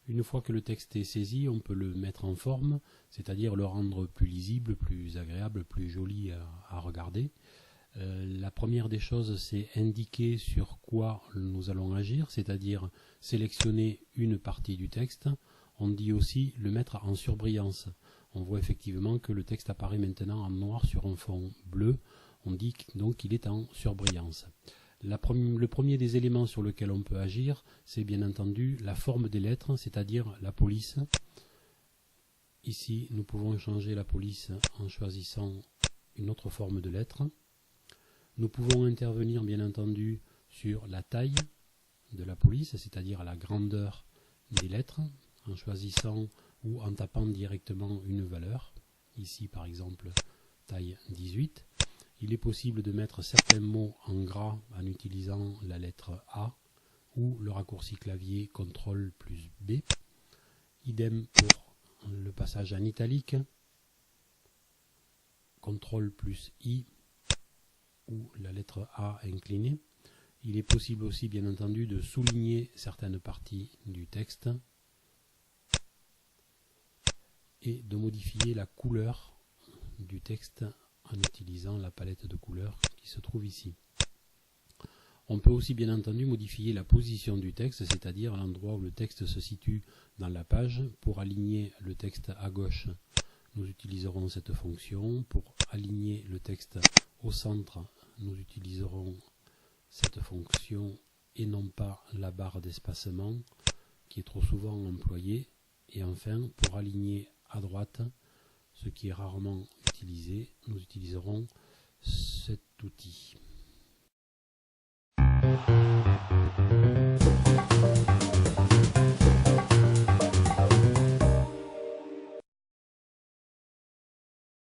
Une fois que le texte est saisi, on peut le mettre en forme, c'est-à-dire le rendre plus lisible, plus agréable, plus joli à regarder. La première des choses, c'est indiquer sur quoi nous allons agir, c'est-à-dire sélectionner une partie du texte. On dit aussi le mettre en surbrillance. On voit effectivement que le texte apparaît maintenant en noir sur un fond bleu. On dit donc qu'il est en surbrillance. Le premier des éléments sur lequel on peut agir, c'est bien entendu la forme des lettres, c'est-à-dire la police. Ici, nous pouvons changer la police en choisissant une autre forme de lettre. Nous pouvons intervenir bien entendu sur la taille de la police, c'est-à-dire la grandeur des lettres, en choisissant ou en tapant directement une valeur. Ici par exemple, taille 18. Il est possible de mettre certains mots en gras en utilisant la lettre A ou le raccourci clavier CTRL plus B. Idem pour le passage en italique, CTRL plus I ou la lettre A inclinée. Il est possible aussi bien entendu de souligner certaines parties du texte et de modifier la couleur du texte en utilisant la palette de couleurs qui se trouve ici. On peut aussi bien entendu modifier la position du texte, c'est-à-dire l'endroit où le texte se situe dans la page. Pour aligner le texte à gauche, nous utiliserons cette fonction. Pour aligner le texte au centre, nous utiliserons cette fonction et non pas la barre d'espacement qui est trop souvent employée. Et enfin, pour aligner à droite, ce qui est rarement utilisé, nous utiliserons cet outil.